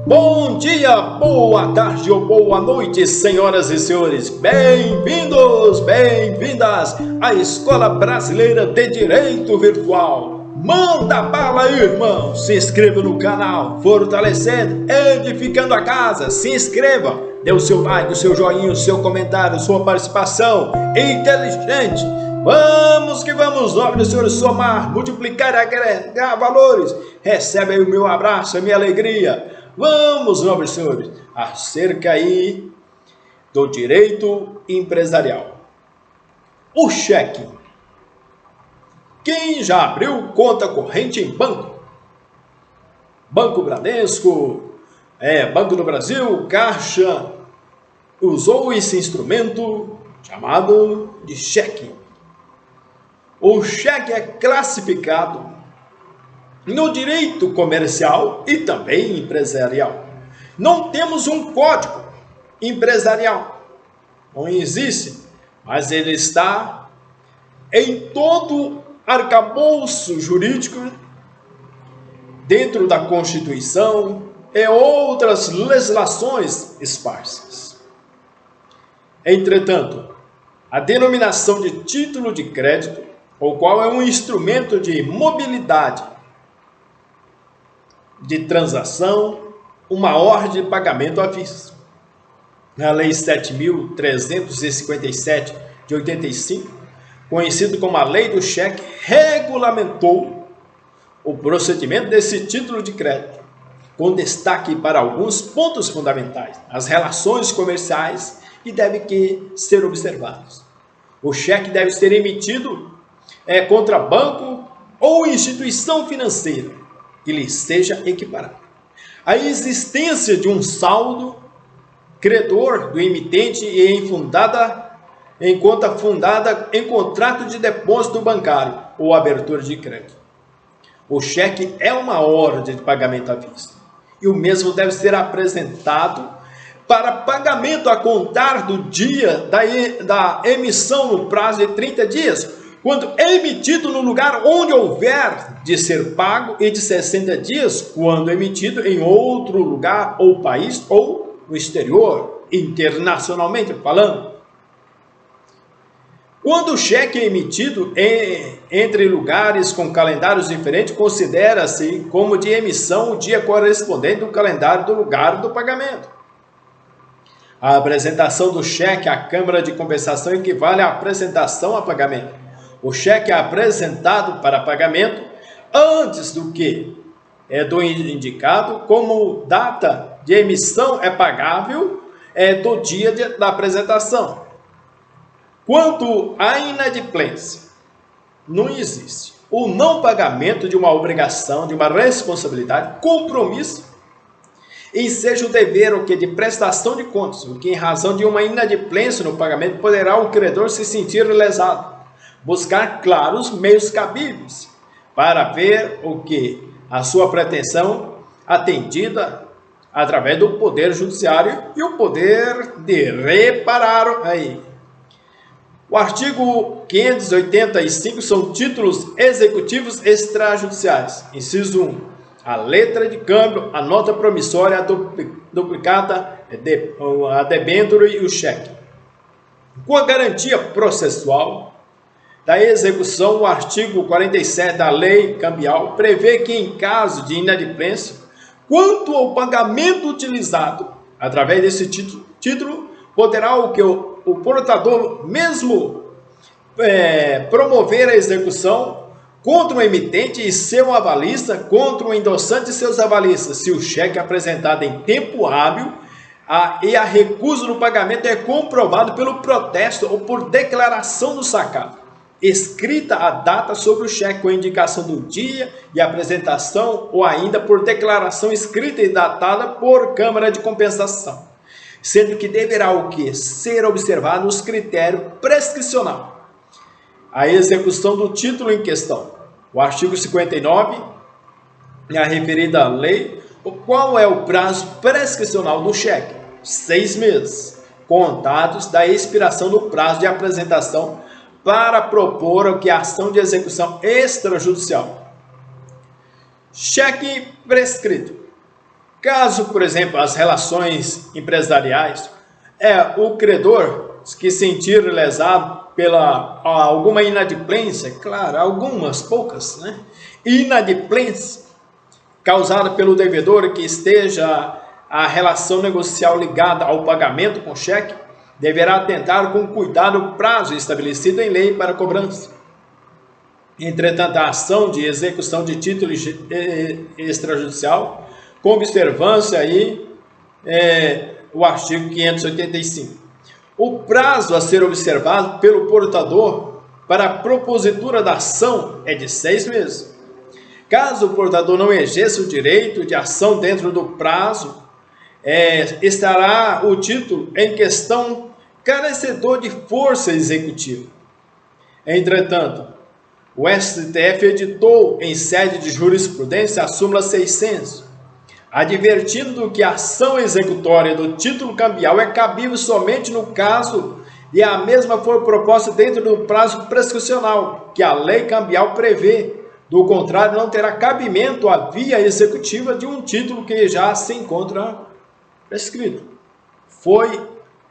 Bom dia, boa tarde ou boa noite, senhoras e senhores. Bem-vindos, bem-vindas à Escola Brasileira de Direito Virtual. Manda bala aí, irmão. Se inscreva no canal, fortalecendo, edificando a casa. Se inscreva, dê o seu like, o seu joinha, o seu comentário, sua participação inteligente. Vamos que vamos, nobres senhores, somar, multiplicar e agregar valores. Recebe aí o meu abraço, a minha alegria. Vamos, nobres senhores, acerca aí do direito empresarial. O cheque. Quem já abriu conta corrente em banco? Banco Bradesco, Banco do Brasil, Caixa, usou esse instrumento chamado de cheque. O cheque é classificado no direito comercial e também empresarial. Não temos um código empresarial. Não existe, mas ele está em todo arcabouço jurídico, dentro da Constituição e outras legislações esparsas. Entretanto, a denominação de título de crédito, o qual é um instrumento de mobilidade de transação, uma ordem de pagamento à vista. Na Lei 7.357 de 85, conhecido como a Lei do Cheque, regulamentou o procedimento desse título de crédito, com destaque para alguns pontos fundamentais, as relações comerciais que devem ser observados. O cheque deve ser emitido contra banco ou instituição financeira que lhe seja equiparado. A existência de um saldo credor do emitente em conta fundada em contrato de depósito bancário ou abertura de crédito. O cheque é uma ordem de pagamento à vista e o mesmo deve ser apresentado para pagamento a contar do dia da emissão no prazo de 30 dias, quando é emitido no lugar onde houver de ser pago, e de 60 dias, quando é emitido em outro lugar ou país ou no exterior, internacionalmente falando. Quando o cheque é emitido entre lugares com calendários diferentes, considera-se como de emissão o dia correspondente do calendário do lugar do pagamento. A apresentação do cheque à Câmara de Compensação equivale à apresentação a pagamento. O cheque é apresentado para pagamento antes do que do indicado, como data de emissão é pagável do dia da apresentação. Quanto à inadimplência, não existe o não pagamento de uma obrigação, de uma responsabilidade, compromisso, e seja o dever de prestação de contas, o que em razão de uma inadimplência no pagamento poderá o credor se sentir lesado. Buscar claros meios cabíveis para ver a sua pretensão atendida através do Poder Judiciário e o poder de reparar aí. O artigo 585 são títulos executivos extrajudiciais. Inciso 1. A letra de câmbio, a nota promissória, a duplicata, a debênture e o cheque. Com a garantia processual da execução, o artigo 47 da Lei Cambial prevê que, em caso de inadimplência, quanto ao pagamento utilizado através desse título, poderá o portador mesmo promover a execução contra o emitente e seu avalista, contra o endossante e seus avalistas, se o cheque apresentado em tempo hábil e a recusa no pagamento é comprovado pelo protesto ou por declaração do sacado, escrita a data sobre o cheque com a indicação do dia e apresentação, ou ainda por declaração escrita e datada por Câmara de Compensação, sendo que deverá ser observado os critérios prescricional. A execução do título em questão. O artigo 59, a referida lei, qual é o prazo prescricional do cheque? 6 meses, contados da expiração do prazo de apresentação para propor a ação de execução extrajudicial. Cheque prescrito. Caso, por exemplo, as relações empresariais, o credor que sentir lesado pela alguma inadimplência, claro, algumas poucas, né? Inadimplência causada pelo devedor que esteja a relação negocial ligada ao pagamento com cheque, deverá atentar com cuidado o prazo estabelecido em lei para cobrança. Entretanto, a ação de execução de título extrajudicial, com observância aí, o artigo 585. O prazo a ser observado pelo portador para a propositura da ação é de 6 meses. Caso o portador não exerça o direito de ação dentro do prazo, estará o título em questão carecedor de força executiva. Entretanto, o STF editou em sede de jurisprudência a súmula 600, advertindo que a ação executória do título cambial é cabível somente no caso de a mesma for proposta dentro do prazo prescricional que a lei cambial prevê. Do contrário, não terá cabimento a via executiva de um título que já se encontra prescrito. Foi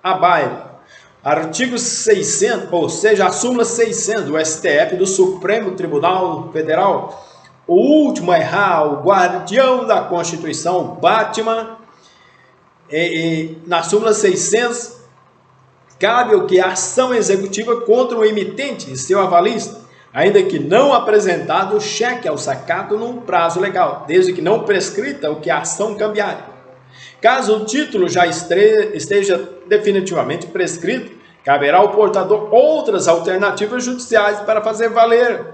a baile. Artigo 600, ou seja, a súmula 600 do STF, do Supremo Tribunal Federal, o último a errar, o guardião da Constituição, o Batman, na súmula 600, cabe o que a ação executiva contra o emitente e seu avalista, ainda que não apresentado o cheque ao sacado num prazo legal, desde que não prescrita o que a ação cambiária. Caso o título já esteja definitivamente prescrito, caberá ao portador outras alternativas judiciais para fazer valer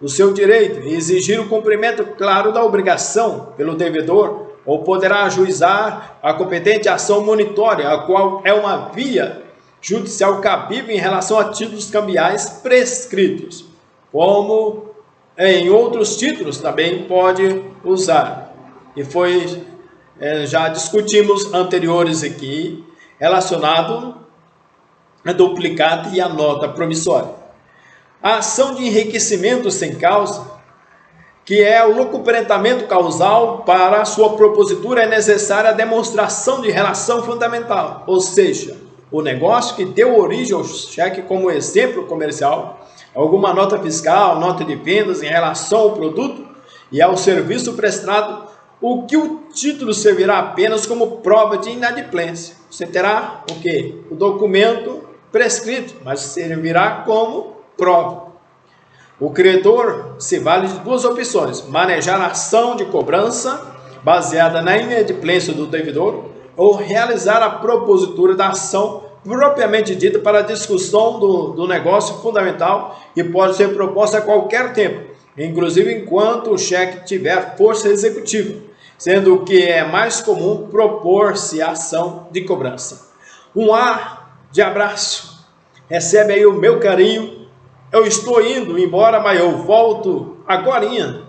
o seu direito e exigir o cumprimento claro da obrigação pelo devedor, ou poderá ajuizar a competente ação monitória, a qual é uma via judicial cabível em relação a títulos cambiais prescritos, como em outros títulos também pode usar. E já discutimos anteriores aqui, relacionado a duplicata e a nota promissória. A ação de enriquecimento sem causa, que é o locuplentamento causal, para a sua propositura é necessária a demonstração de relação fundamental, ou seja, o negócio que deu origem ao cheque como exemplo comercial, alguma nota fiscal, nota de vendas em relação ao produto e ao serviço prestado, o que o título servirá apenas como prova de inadimplência. Você terá o quê? O documento prescrito, mas servirá como prova. O credor se vale de duas opções: manejar a ação de cobrança baseada na inadimplência do devedor, ou realizar a propositura da ação propriamente dita para a discussão do negócio fundamental, e pode ser proposta a qualquer tempo, inclusive enquanto o cheque tiver força executiva, sendo que é mais comum propor-se a ação de cobrança. Um ar de abraço, recebe aí o meu carinho. Eu estou indo embora, mas eu volto agorinha